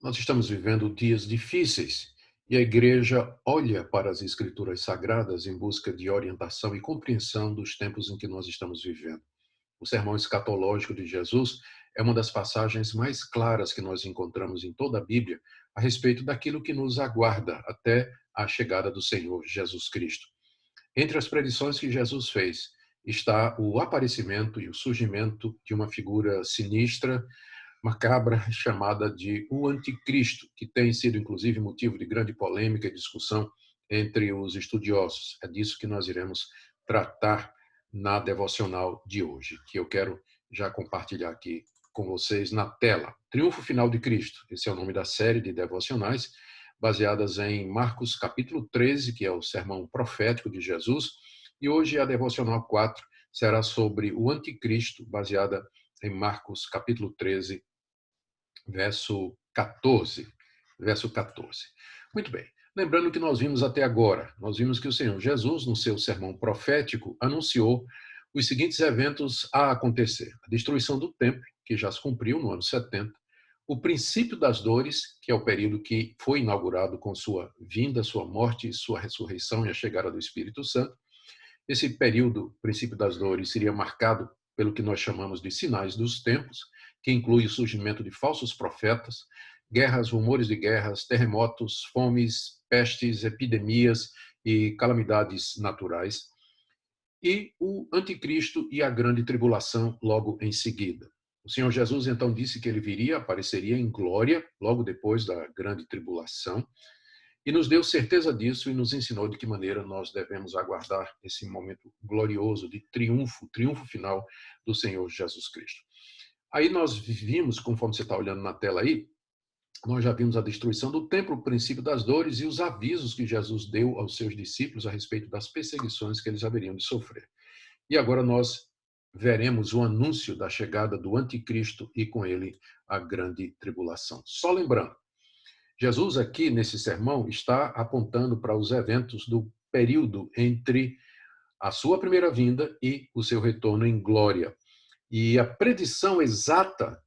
Nós estamos vivendo dias difíceis e a igreja olha para as Escrituras Sagradas em busca de orientação e compreensão dos tempos em que nós estamos vivendo. O sermão escatológico de Jesus é uma das passagens mais claras que nós encontramos em toda a Bíblia a respeito daquilo que nos aguarda até a chegada do Senhor Jesus Cristo. Entre as predições que Jesus fez está o aparecimento e o surgimento de uma figura sinistra, macabra, chamada de o Anticristo, que tem sido inclusive motivo de grande polêmica e discussão entre os estudiosos. É disso que nós iremos tratar na devocional de hoje, que eu quero já compartilhar aqui com vocês na tela. Triunfo Final de Cristo. Esse é o nome da série de devocionais baseadas em Marcos capítulo 13, que é o sermão profético de Jesus, e hoje a devocional 4 será sobre o Anticristo, baseada em Marcos capítulo 13, verso 14. Verso 14. Muito bem. Lembrando que nós vimos até agora, nós vimos que o Senhor Jesus, no seu sermão profético, anunciou os seguintes eventos a acontecer: a destruição do templo, que já se cumpriu no ano 70, o princípio das dores, que é o período que foi inaugurado com sua vinda, sua morte, sua ressurreição e a chegada do Espírito Santo. Esse período, princípio das dores, seria marcado pelo que nós chamamos de sinais dos tempos, que inclui o surgimento de falsos profetas, guerras, rumores de guerras, terremotos, fomes, pestes, epidemias e calamidades naturais, e o anticristo e a grande tribulação logo em seguida. O Senhor Jesus então disse que ele viria, apareceria em glória logo depois da grande tribulação, e nos deu certeza disso e nos ensinou de que maneira nós devemos aguardar esse momento glorioso de triunfo, triunfo final do Senhor Jesus Cristo. Aí nós vimos, conforme você está olhando na tela aí, nós já vimos a destruição do templo, o princípio das dores e os avisos que Jesus deu aos seus discípulos a respeito das perseguições que eles haveriam de sofrer. E agora nós veremos o anúncio da chegada do anticristo e com ele a grande tribulação. Só lembrando, Jesus aqui nesse sermão está apontando para os eventos do período entre a sua primeira vinda e o seu retorno em glória. E a predição exata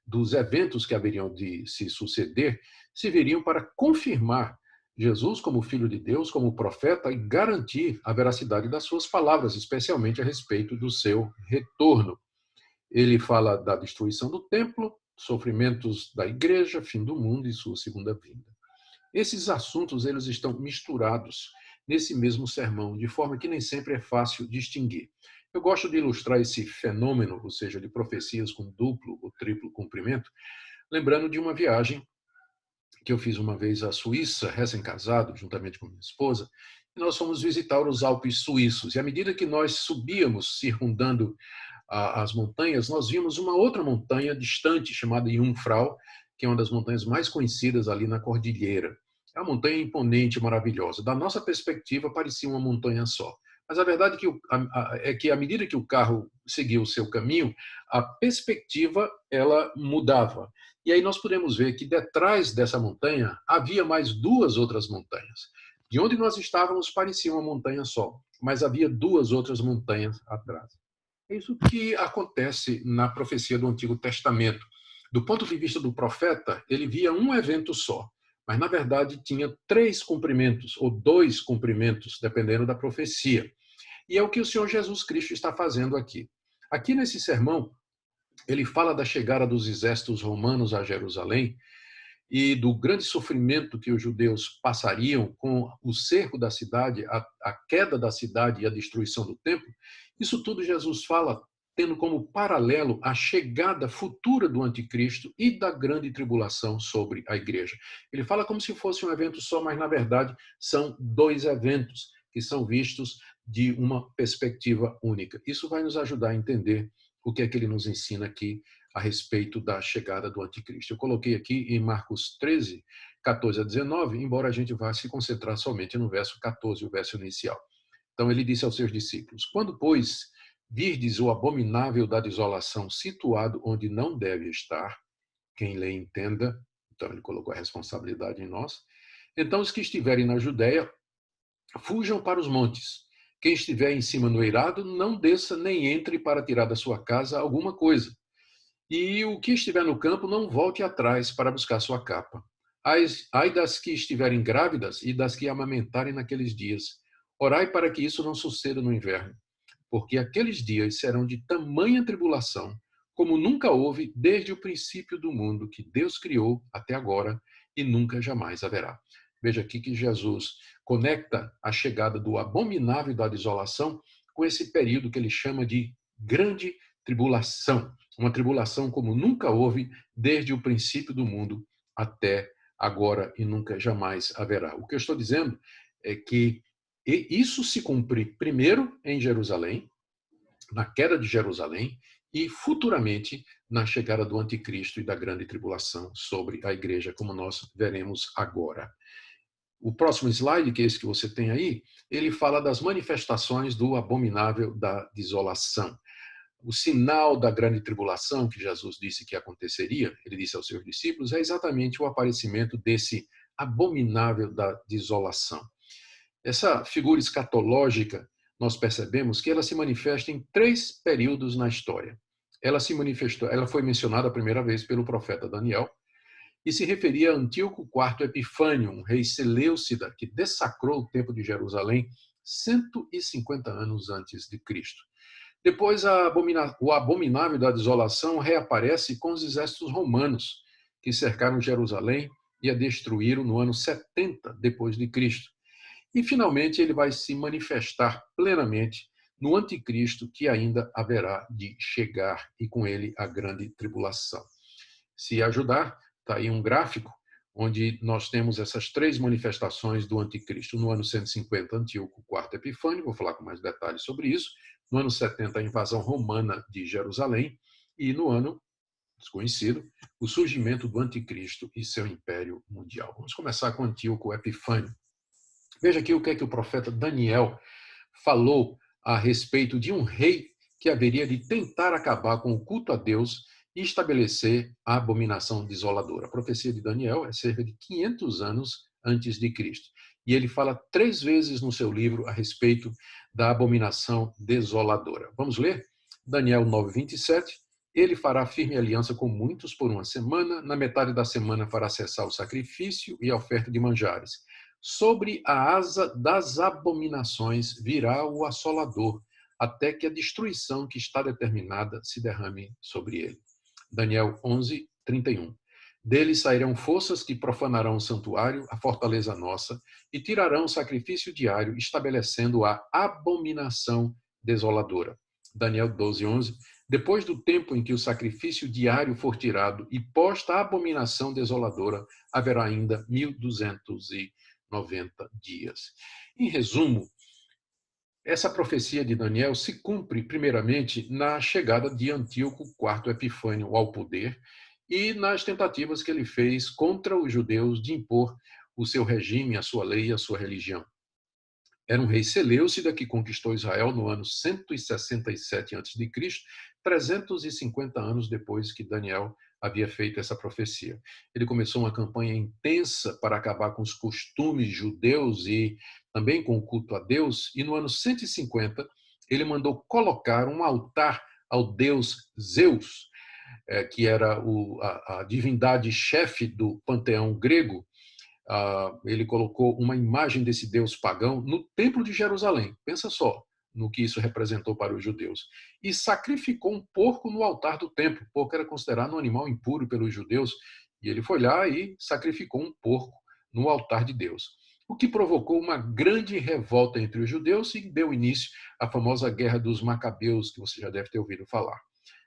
dos eventos que haveriam de se suceder serviriam para confirmar Jesus como Filho de Deus, como profeta, e garantir a veracidade das suas palavras, especialmente a respeito do seu retorno. Ele fala da destruição do templo, sofrimentos da igreja, fim do mundo e sua segunda vinda. Esses assuntos eles estão misturados nesse mesmo sermão, de forma que nem sempre é fácil distinguir. Eu gosto de ilustrar esse fenômeno, ou seja, de profecias com duplo ou triplo cumprimento, lembrando de uma viagem que eu fiz uma vez à Suíça, recém-casado, juntamente com minha esposa, e nós fomos visitar os Alpes suíços. E à medida que nós subíamos, circundando as montanhas, nós vimos uma outra montanha distante, chamada Jungfrau, que é uma das montanhas mais conhecidas ali na cordilheira. É uma montanha imponente, maravilhosa. Da nossa perspectiva, parecia uma montanha só. Mas a verdade é que, à medida que o carro seguia o seu caminho, a perspectiva ela mudava. E aí nós podemos ver que detrás dessa montanha havia mais duas outras montanhas. De onde nós estávamos parecia uma montanha só, mas havia duas outras montanhas atrás. É isso que acontece na profecia do Antigo Testamento. Do ponto de vista do profeta, ele via um evento só, mas na verdade tinha três cumprimentos, ou dois cumprimentos, dependendo da profecia. E é o que o Senhor Jesus Cristo está fazendo aqui. Aqui nesse sermão, ele fala da chegada dos exércitos romanos a Jerusalém e do grande sofrimento que os judeus passariam com o cerco da cidade, a queda da cidade e a destruição do templo. Isso tudo Jesus fala tendo como paralelo a chegada futura do anticristo e da grande tribulação sobre a igreja. Ele fala como se fosse um evento só, mas na verdade são dois eventos que são vistos de uma perspectiva única. Isso vai nos ajudar a entender o que é que ele nos ensina aqui a respeito da chegada do anticristo. Eu coloquei aqui em Marcos 13, 14 a 19, embora a gente vá se concentrar somente no verso 14, o verso inicial. Então ele disse aos seus discípulos: quando, pois, virdes o abominável da desolação situado onde não deve estar, quem lê entenda, então ele colocou a responsabilidade em nós, então os que estiverem na Judéia, fujam para os montes. Quem estiver em cima no eirado, não desça nem entre para tirar da sua casa alguma coisa. E o que estiver no campo, não volte atrás para buscar sua capa. Ai das que estiverem grávidas e das que amamentarem naqueles dias. Orai para que isso não suceda no inverno, porque aqueles dias serão de tamanha tribulação, como nunca houve desde o princípio do mundo que Deus criou até agora e nunca jamais haverá. Veja aqui que Jesus conecta a chegada do abominável da desolação com esse período que ele chama de grande tribulação, uma tribulação como nunca houve desde o princípio do mundo até agora e nunca jamais haverá. O que eu estou dizendo é que isso se cumpre primeiro em Jerusalém, na queda de Jerusalém, e futuramente na chegada do anticristo e da grande tribulação sobre a igreja, como nós veremos agora. O próximo slide, que é esse que você tem aí, ele fala das manifestações do abominável da desolação. O sinal da grande tribulação que Jesus disse que aconteceria, ele disse aos seus discípulos, é exatamente o aparecimento desse abominável da desolação. Essa figura escatológica, nós percebemos que ela se manifesta em 3 períodos na história. Ela foi mencionada a primeira vez pelo profeta Daniel e se referia a Antíoco IV Epifânio, um rei seleucida que dessacrou o templo de Jerusalém 150 anos antes de Cristo. Depois, o abominável da desolação reaparece com os exércitos romanos, que cercaram Jerusalém e a destruíram no ano 70 depois de Cristo. E, finalmente, ele vai se manifestar plenamente no anticristo que ainda haverá de chegar, e com ele a grande tribulação. Se ajudar, está aí um gráfico onde nós temos essas 3 manifestações do anticristo. No ano 150, Antíoco IV Epifânio, vou falar com mais detalhes sobre isso. No ano 70, a invasão romana de Jerusalém. E no ano desconhecido, o surgimento do anticristo e seu império mundial. Vamos começar com Antíoco Epifânio. Veja aqui o que o profeta Daniel falou a respeito de um rei que haveria de tentar acabar com o culto a Deus e estabelecer a abominação desoladora. A profecia de Daniel é cerca de 500 anos antes de Cristo. E ele fala 3 vezes no seu livro a respeito da abominação desoladora. Vamos ler? Daniel 9:27. Ele fará firme aliança com muitos por uma semana. Na metade da semana fará cessar o sacrifício e a oferta de manjares. Sobre a asa das abominações virá o assolador, até que a destruição que está determinada se derrame sobre ele. Daniel 11:31. Deles sairão forças que profanarão o santuário, a fortaleza nossa, e tirarão o sacrifício diário, estabelecendo a abominação desoladora. Daniel 12:11. Depois do tempo em que o sacrifício diário for tirado e posta a abominação desoladora, haverá ainda 1290 dias. Em resumo, essa profecia de Daniel se cumpre, primeiramente, na chegada de Antíoco IV Epifânio ao poder e nas tentativas que ele fez contra os judeus de impor o seu regime, a sua lei e a sua religião. Era um rei seleucida que conquistou Israel no ano 167 a.C., 350 anos depois que Daniel havia feito essa profecia. Ele começou uma campanha intensa para acabar com os costumes judeus e também com o culto a Deus, e no ano 150 ele mandou colocar um altar ao deus Zeus, que era a divindade chefe do panteão grego. Ele colocou uma imagem desse deus pagão no templo de Jerusalém. Pensa só no que isso representou para os judeus. E sacrificou um porco no altar do templo. O porco era considerado um animal impuro pelos judeus. E ele foi lá e sacrificou um porco no altar de Deus. O que provocou uma grande revolta entre os judeus e deu início à famosa Guerra dos Macabeus, que você já deve ter ouvido falar.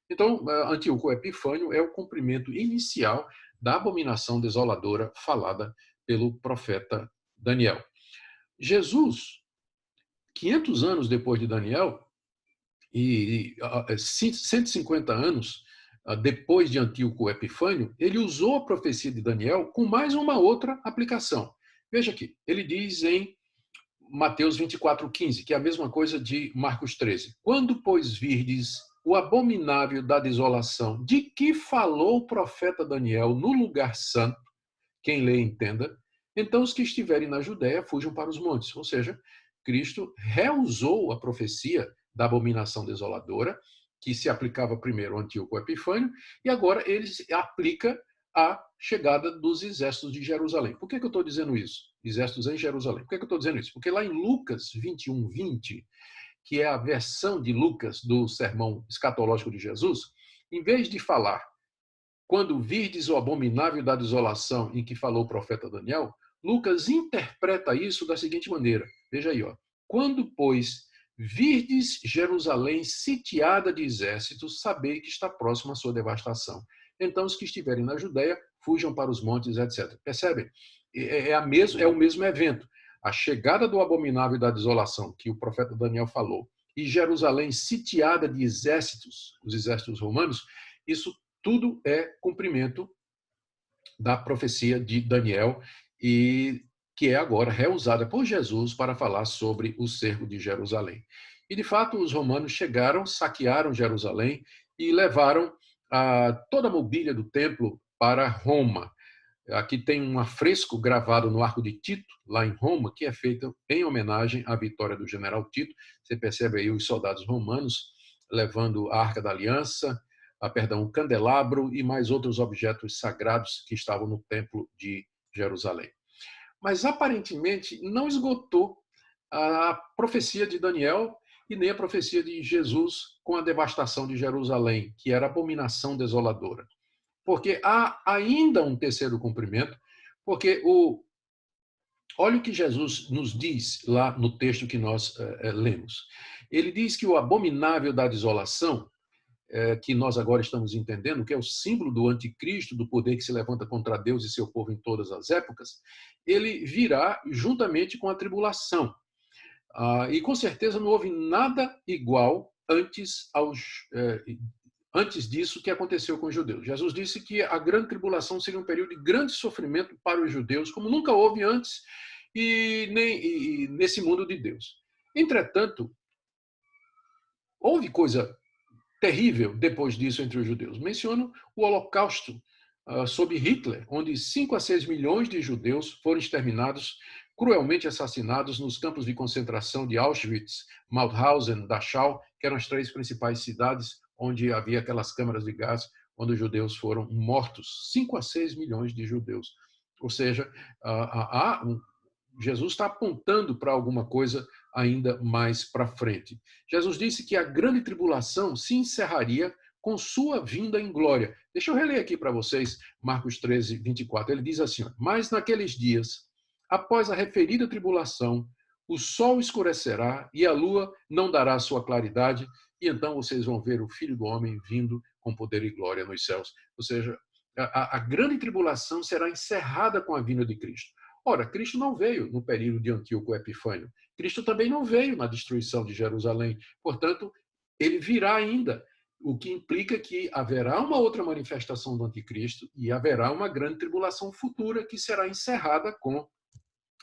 Então, Antíoco Epifânio é o cumprimento inicial da abominação desoladora falada pelo profeta Daniel. Jesus, 500 anos depois de Daniel, e 150 anos depois de Antíoco Epifânio, ele usou a profecia de Daniel com mais uma outra aplicação. Veja aqui, ele diz em Mateus 24:15, que é a mesma coisa de Marcos 13. Quando, pois, virdes o abominável da desolação, de que falou o profeta Daniel no lugar santo, quem lê entenda, então os que estiverem na Judéia fujam para os montes. Ou seja, Cristo reusou a profecia da abominação desoladora, que se aplicava primeiro ao Antíoco Epifânio, e agora ele aplica a chegada dos exércitos de Jerusalém. Por que eu estou dizendo isso? Exércitos em Jerusalém. Por que eu estou dizendo isso? Porque lá em Lucas 21, 20, que é a versão de Lucas do sermão escatológico de Jesus, em vez de falar quando virdes o abominável da desolação em que falou o profeta Daniel, Lucas interpreta isso da seguinte maneira. Veja aí, ó. Quando, pois, virdes Jerusalém sitiada de exércitos, sabei que está próxima a sua devastação. Então, os que estiverem na Judéia, fujam para os montes, etc. Percebem? É o mesmo evento. A chegada do abominável da desolação, que o profeta Daniel falou, e Jerusalém sitiada de exércitos, os exércitos romanos, isso tudo é cumprimento da profecia de Daniel e que é agora reusada por Jesus para falar sobre o cerco de Jerusalém. E, de fato, os romanos chegaram, saquearam Jerusalém e levaram toda a mobília do templo para Roma. Aqui tem um afresco gravado no Arco de Tito, lá em Roma, que é feito em homenagem à vitória do general Tito. Você percebe aí os soldados romanos levando a Arca da Aliança, o candelabro e mais outros objetos sagrados que estavam no templo de Jerusalém. Mas aparentemente não esgotou a profecia de Daniel e nem a profecia de Jesus com a devastação de Jerusalém, que era abominação desoladora. Porque há ainda um terceiro cumprimento, porque olha o que Jesus nos diz lá no texto que nós lemos. Ele diz que o abominável da desolação, que nós agora estamos entendendo, que é o símbolo do anticristo, do poder que se levanta contra Deus e seu povo em todas as épocas, ele virá juntamente com a tribulação. E com certeza não houve nada igual antes disso que aconteceu com os judeus. Jesus disse que a grande tribulação seria um período de grande sofrimento para os judeus, como nunca houve antes e nem nesse mundo de Deus. Entretanto, houve coisa terrível depois disso entre os judeus. Menciono o Holocausto sob Hitler, onde 5 a 6 milhões de judeus foram exterminados, cruelmente assassinados nos campos de concentração de Auschwitz, Mauthausen, Dachau, que eram as 3 principais cidades onde havia aquelas câmaras de gás, onde os judeus foram mortos. 5 a 6 milhões de judeus. Ou seja, Jesus está apontando para alguma coisa ainda mais para frente. Jesus disse que a grande tribulação se encerraria com sua vinda em glória. Deixa eu reler aqui para vocês Marcos 13, 24. Ele diz assim, mas naqueles dias, após a referida tribulação, o sol escurecerá e a lua não dará sua claridade, e então vocês vão ver o Filho do Homem vindo com poder e glória nos céus. Ou seja, a grande tribulação será encerrada com a vinda de Cristo. Ora, Cristo não veio no período de Antíoco Epifânio. Cristo também não veio na destruição de Jerusalém. Portanto, ele virá ainda, o que implica que haverá uma outra manifestação do anticristo e haverá uma grande tribulação futura que será encerrada com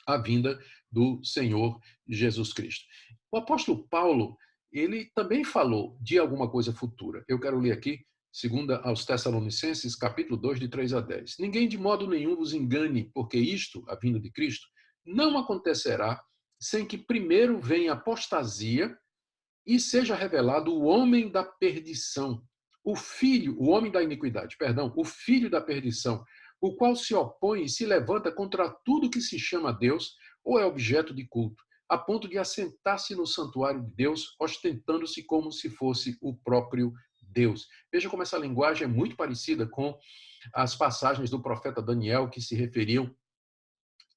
a vinda do Senhor Jesus Cristo. O apóstolo Paulo, ele também falou de alguma coisa futura. Eu quero ler aqui, 2 aos Tessalonicenses, capítulo 2, de 3 a 10. Ninguém de modo nenhum vos engane, porque isto, a vinda de Cristo, não acontecerá sem que primeiro venha apostasia e seja revelado o homem da perdição, o homem da iniquidade, o filho da perdição, o qual se opõe e se levanta contra tudo que se chama Deus ou é objeto de culto, a ponto de assentar-se no santuário de Deus, ostentando-se como se fosse o próprio Deus. Veja como essa linguagem é muito parecida com as passagens do profeta Daniel que se referiam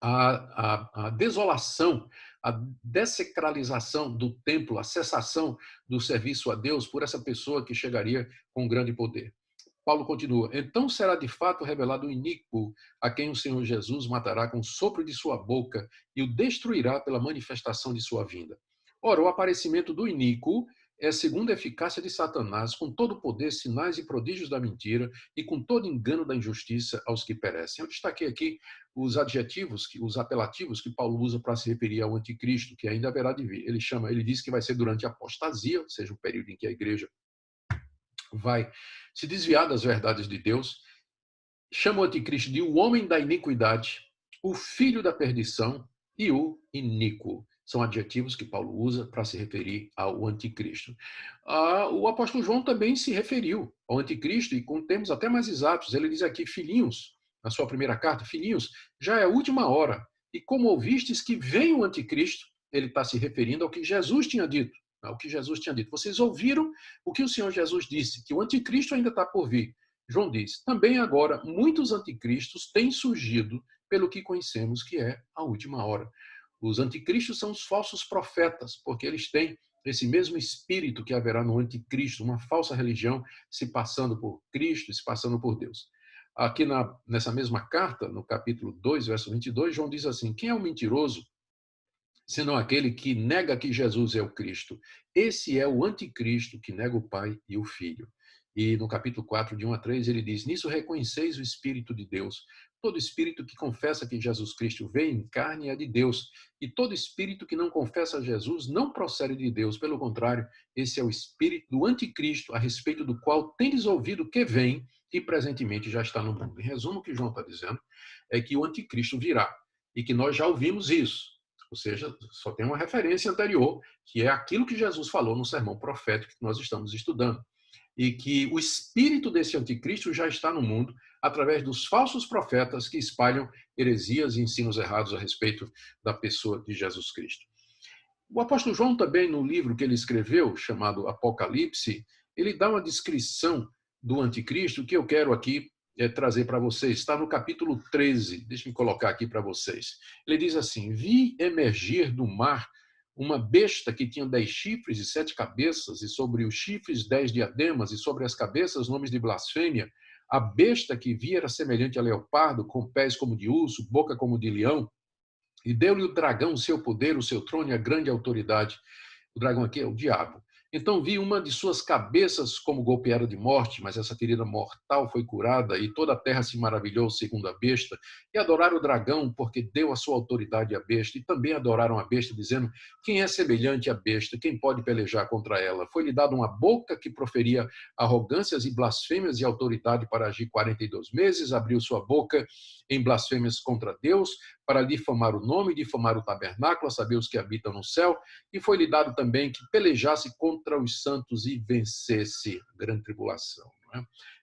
à desolação, à dessacralização do templo, a cessação do serviço a Deus por essa pessoa que chegaria com grande poder. Paulo continua, então será de fato revelado o iníquo, a quem o Senhor Jesus matará com o sopro de sua boca e o destruirá pela manifestação de sua vinda. Ora, o aparecimento do iníquo é segundo a eficácia de Satanás, com todo o poder, sinais e prodígios da mentira e com todo engano da injustiça aos que perecem. Eu destaquei aqui os adjetivos, os apelativos que Paulo usa para se referir ao anticristo, que ainda haverá de vir. Ele diz que vai ser durante a apostasia, ou seja, o período em que a igreja vai se desviar das verdades de Deus, chama o anticristo de o homem da iniquidade, o filho da perdição e o iníquo. São adjetivos que Paulo usa para se referir ao anticristo. O apóstolo João também se referiu ao anticristo, e com termos até mais exatos. Ele diz aqui, filhinhos, na sua primeira carta, filhinhos, já é a última hora. E como ouvistes que vem o anticristo, ele está se referindo ao que Jesus tinha dito. Ao que Jesus tinha dito. Vocês ouviram o que o Senhor Jesus disse, que o anticristo ainda está por vir. João diz, também agora muitos anticristos têm surgido pelo que conhecemos que é a última hora. Os anticristos são os falsos profetas, porque eles têm esse mesmo espírito que haverá no anticristo, uma falsa religião se passando por Cristo, se passando por Deus. Aqui nessa mesma carta, no capítulo 2, verso 22, João diz assim, quem é o mentiroso, senão aquele que nega que Jesus é o Cristo? Esse é o anticristo que nega o Pai e o Filho. E no capítulo 4, de 1 a 3, ele diz, nisso reconheceis o Espírito de Deus. Todo espírito que confessa que Jesus Cristo veio em carne é de Deus. E todo espírito que não confessa Jesus não procede de Deus. Pelo contrário, esse é o espírito do anticristo, a respeito do qual tendes ouvido que vem e presentemente já está no mundo. Em resumo, o que João está dizendo é que o anticristo virá e que nós já ouvimos isso. Ou seja, só tem uma referência anterior, que é aquilo que Jesus falou no sermão profético que nós estamos estudando. E que o espírito desse anticristo já está no mundo através dos falsos profetas que espalham heresias e ensinos errados a respeito da pessoa de Jesus Cristo. O apóstolo João também, no livro que ele escreveu, chamado Apocalipse, ele dá uma descrição do anticristo que eu quero aqui trazer para vocês. Está no capítulo 13, deixa eu colocar aqui para vocês. Ele diz assim, vi emergir do mar uma besta que tinha 10 chifres e 7 cabeças, e sobre os chifres 10 diademas, e sobre as cabeças nomes de blasfêmia. A besta que vi era semelhante a leopardo, com pés como de urso, boca como de leão, e deu-lhe o dragão o seu poder, o seu trono e a grande autoridade. O dragão aqui é o diabo. Então vi uma de suas cabeças como golpeada de morte, mas essa ferida mortal foi curada, e toda a terra se maravilhou segundo a besta, e adoraram o dragão, porque deu a sua autoridade à besta, e também adoraram a besta, dizendo, quem é semelhante à besta? Quem pode pelejar contra ela? Foi-lhe dada uma boca que proferia arrogâncias e blasfêmias, e autoridade para agir 42 meses, abriu sua boca em blasfêmias contra Deus, para difamar o nome, difamar o tabernáculo, a saber os que habitam no céu, e foi-lhe dado também que pelejasse contra os santos e vencesse a grande tribulação.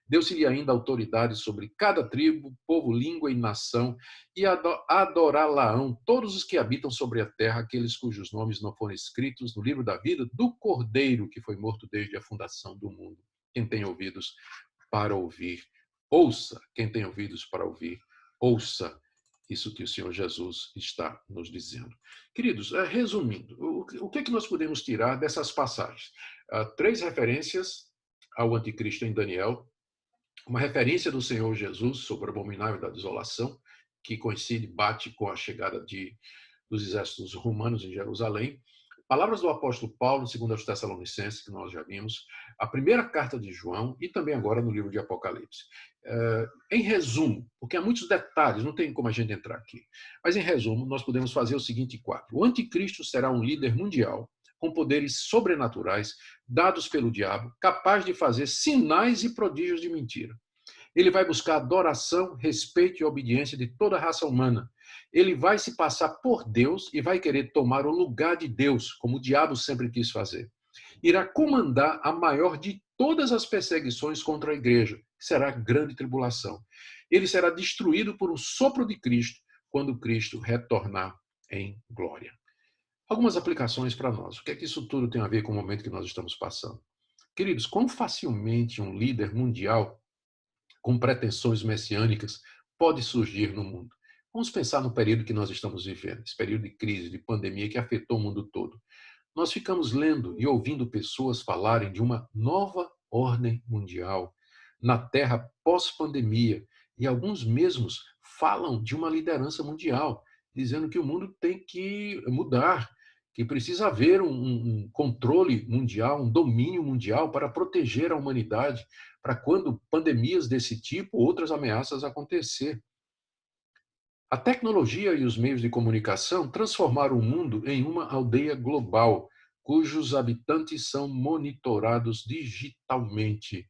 Deu-se-lhe ainda autoridade sobre cada tribo, povo, língua e nação, e adorá-la-ão todos os que habitam sobre a terra, aqueles cujos nomes não foram escritos no livro da vida do Cordeiro, que foi morto desde a fundação do mundo. Quem tem ouvidos para ouvir, ouça. Quem tem ouvidos para ouvir, ouça isso que o Senhor Jesus está nos dizendo. Queridos, resumindo, o que é que nós podemos tirar dessas passagens? 3 referências ao anticristo em Daniel, uma referência do Senhor Jesus sobre o abominável da desolação, que coincide, bate com a chegada dos exércitos romanos em Jerusalém, palavras do apóstolo Paulo, segundo aos Tessalonicenses, que nós já vimos, a primeira carta de João e também agora no livro de Apocalipse. Em resumo, porque há muitos detalhes, não tem como a gente entrar aqui, mas em resumo, nós podemos fazer o seguinte quadro. O anticristo será um líder mundial com poderes sobrenaturais dados pelo diabo, capaz de fazer sinais e prodígios de mentira. Ele vai buscar adoração, respeito e obediência de toda a raça humana. Ele vai se passar por Deus e vai querer tomar o lugar de Deus, como o diabo sempre quis fazer. Irá comandar a maior de todas as perseguições contra a igreja, que será a grande tribulação. Ele será destruído por um sopro de Cristo, quando Cristo retornar em glória. Algumas aplicações para nós. O que é que isso tudo tem a ver com o momento que nós estamos passando? Queridos, quão facilmente um líder mundial com pretensões messiânicas pode surgir no mundo? Vamos pensar no período que nós estamos vivendo, esse período de crise, de pandemia que afetou o mundo todo. Nós ficamos lendo e ouvindo pessoas falarem de uma nova ordem mundial na Terra pós-pandemia, e alguns mesmos falam de uma liderança mundial, dizendo que o mundo tem que mudar, que precisa haver um controle mundial, um domínio mundial para proteger a humanidade, para quando pandemias desse tipo, outras ameaças acontecer. A tecnologia e os meios de comunicação transformaram o mundo em uma aldeia global, cujos habitantes são monitorados digitalmente.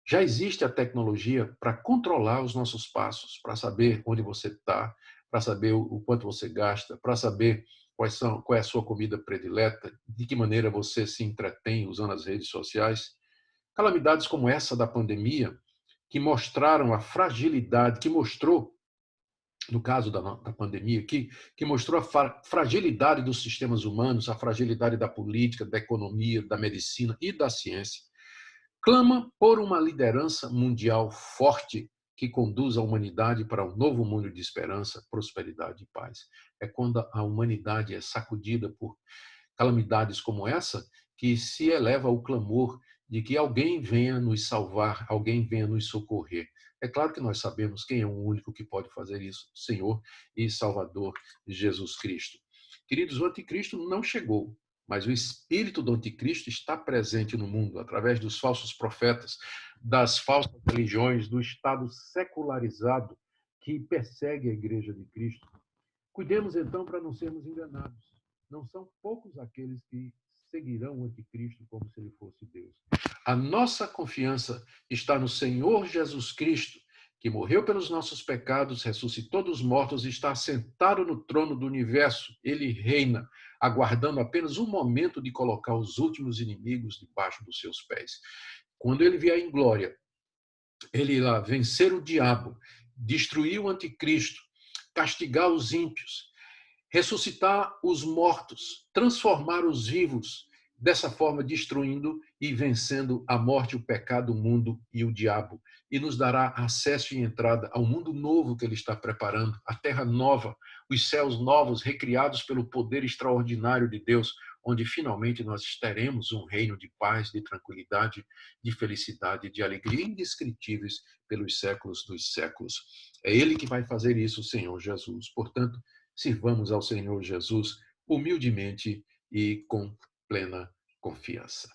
Já existe a tecnologia para controlar os nossos passos, para saber onde você está, para saber o quanto você gasta, para saber qual é a sua comida predileta, de que maneira você se entretém usando as redes sociais. Calamidades como essa da pandemia, que mostraram a fragilidade, que mostrou, no caso da pandemia, que mostrou a fragilidade dos sistemas humanos, a fragilidade da política, da economia, da medicina e da ciência, clama por uma liderança mundial forte que conduza a humanidade para um novo mundo de esperança, prosperidade e paz. É quando a humanidade é sacudida por calamidades como essa que se eleva o clamor de que alguém venha nos salvar, alguém venha nos socorrer. É claro que nós sabemos quem é o único que pode fazer isso, Senhor e Salvador Jesus Cristo. Queridos, o anticristo não chegou, mas o espírito do anticristo está presente no mundo, através dos falsos profetas, das falsas religiões, do Estado secularizado que persegue a igreja de Cristo. Cuidemos então para não sermos enganados. Não são poucos aqueles que seguirão o anticristo como se ele fosse Deus. A nossa confiança está no Senhor Jesus Cristo, que morreu pelos nossos pecados, ressuscitou dos mortos e está sentado no trono do universo. Ele reina, aguardando apenas um momento de colocar os últimos inimigos debaixo dos seus pés. Quando ele vier em glória, ele irá vencer o diabo, destruir o anticristo, castigar os ímpios, ressuscitar os mortos, transformar os vivos, dessa forma destruindo e vencendo a morte, o pecado, o mundo e o diabo. E nos dará acesso e entrada ao mundo novo que ele está preparando, a terra nova, os céus novos, recriados pelo poder extraordinário de Deus, onde finalmente nós teremos um reino de paz, de tranquilidade, de felicidade, de alegria indescritíveis pelos séculos dos séculos. É Ele que vai fazer isso, Senhor Jesus. Portanto, sirvamos ao Senhor Jesus humildemente e com plena confiança.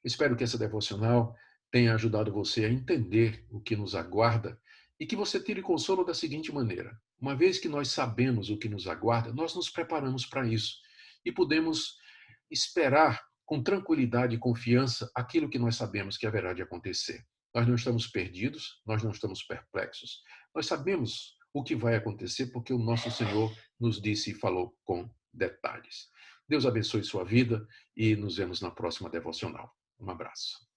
Espero que essa devocional tenha ajudado você a entender o que nos aguarda e que você tire consolo da seguinte maneira: uma vez que nós sabemos o que nos aguarda, nós nos preparamos para isso e podemos esperar com tranquilidade e confiança aquilo que nós sabemos que haverá de acontecer. Nós não estamos perdidos, nós não estamos perplexos. Nós sabemos o que vai acontecer porque o nosso Senhor nos disse e falou com detalhes. Deus abençoe sua vida e nos vemos na próxima devocional. Um abraço.